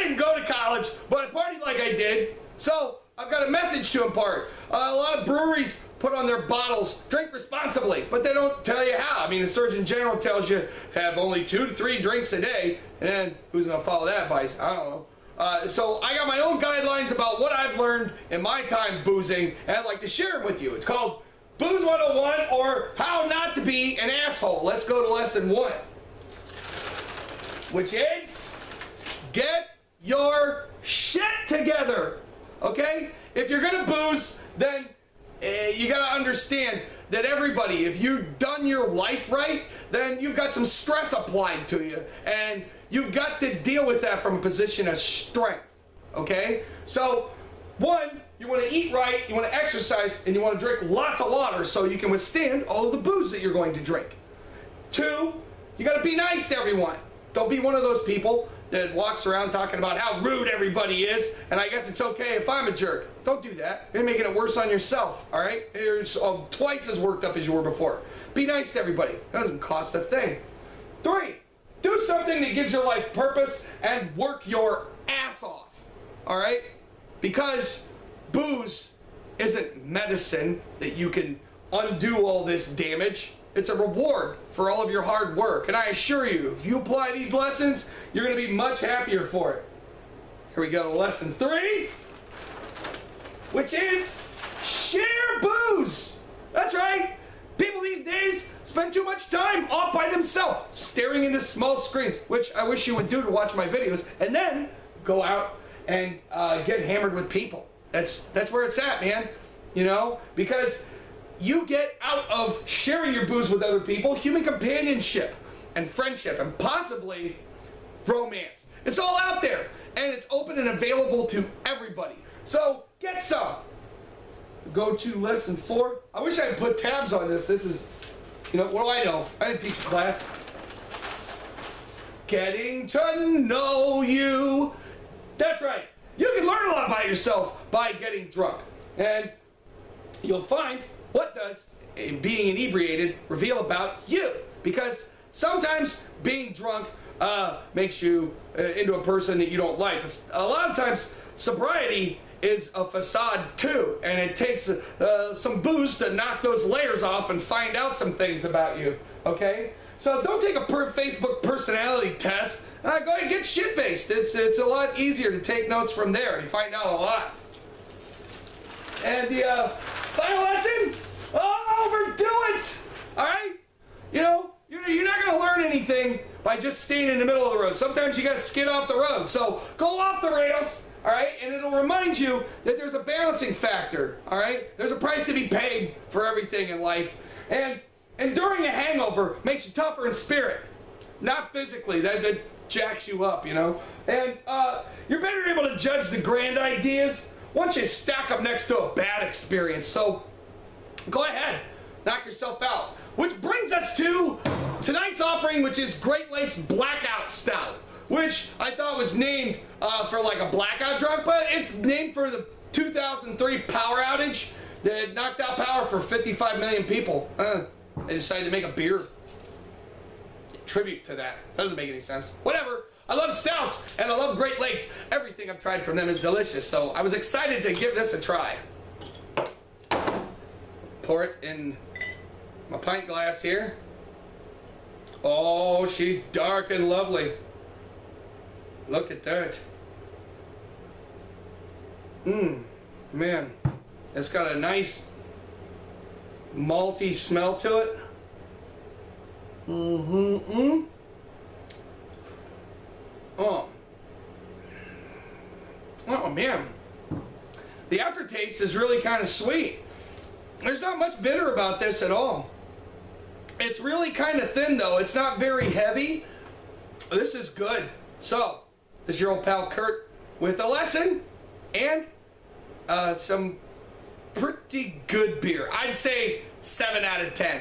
didn't go to college, but I partied like I did. So I've got a message to impart. A lot of breweries put on their bottles, drink responsibly, but they don't tell you how. I mean, the Surgeon General tells you have only 2 to 3 drinks a day, and then who's going to follow that advice? I don't know. So I got my own guidelines about what I've learned in my time boozing, and I'd like to share them with you. It's called Booze 101, or How Not to Be an Asshole. Let's go to lesson 1, which is get your shit together. Okay? If you're gonna booze, then you gotta understand that everybody, if you've done your life right, then you've got some stress applied to you, and you've got to deal with that from a position of strength. Okay? So, 1, you want to eat right, you want to exercise, and you want to drink lots of water so you can withstand all of the booze that you're going to drink. 2, you got to be nice to everyone. Don't be one of those people that walks around talking about how rude everybody is, and I guess it's okay if I'm a jerk. Don't do that. You're making it worse on yourself, all right? You're twice as worked up as you were before. Be nice to everybody. It doesn't cost a thing. 3, do something that gives your life purpose and work your ass off, all right? Because booze isn't medicine that you can undo all this damage. It's a reward for all of your hard work. And I assure you, if you apply these lessons, you're going to be much happier for it. Here we go to lesson 3, which is share booze. That's right. People these days spend too much time off by themselves, staring into small screens, which I wish you would do to watch my videos, and then go out and get hammered with people. That's where it's at, man. You know, because you get out of sharing your booze with other people human companionship and friendship and possibly romance. It's all out there, and it's open and available to everybody. So get some. Go to lesson 4. I wish I had put tabs on this. This is, you know, what do I know? I didn't teach a class. Getting to know you. That's right. You can learn a lot about yourself by getting drunk. And you'll find what does being inebriated reveal about you. Because sometimes being drunk makes you into a person that you don't like. A lot of times sobriety is a facade too, and it takes some booze to knock those layers off and find out some things about you, okay? So don't take a Facebook personality test. Go ahead and get shit-faced. It's a lot easier to take notes from there. You find out a lot. And the final lesson, overdo it, all right? You know, you're not going to learn anything by just staying in the middle of the road. Sometimes you got to skid off the road. So go off the rails. All right, and it'll remind you that there's a balancing factor, all right? There's a price to be paid for everything in life. And enduring a hangover makes you tougher in spirit, not physically. That jacks you up, you know? And you're better able to judge the grand ideas once you stack up next to a bad experience. So go ahead, knock yourself out. Which brings us to tonight's offering, which is Great Lakes Blackout Stout, which I thought was named for like a blackout drunk, but it's named for the 2003 power outage that knocked out power for 55 million people. They decided to make a beer tribute to that. That doesn't make any sense. Whatever. I love stouts, and I love Great Lakes. Everything I've tried from them is delicious, so I was excited to give this a try. Pour it in my pint glass here. Oh, she's dark and lovely. Look at that. Man. It's got a nice malty smell to it. Oh man. The aftertaste is really kind of sweet. There's not much bitter about this at all. It's really kind of thin though. It's not very heavy. This is good. So, this is your old pal Kurt with a lesson and some pretty good beer. I'd say 7 out of 10.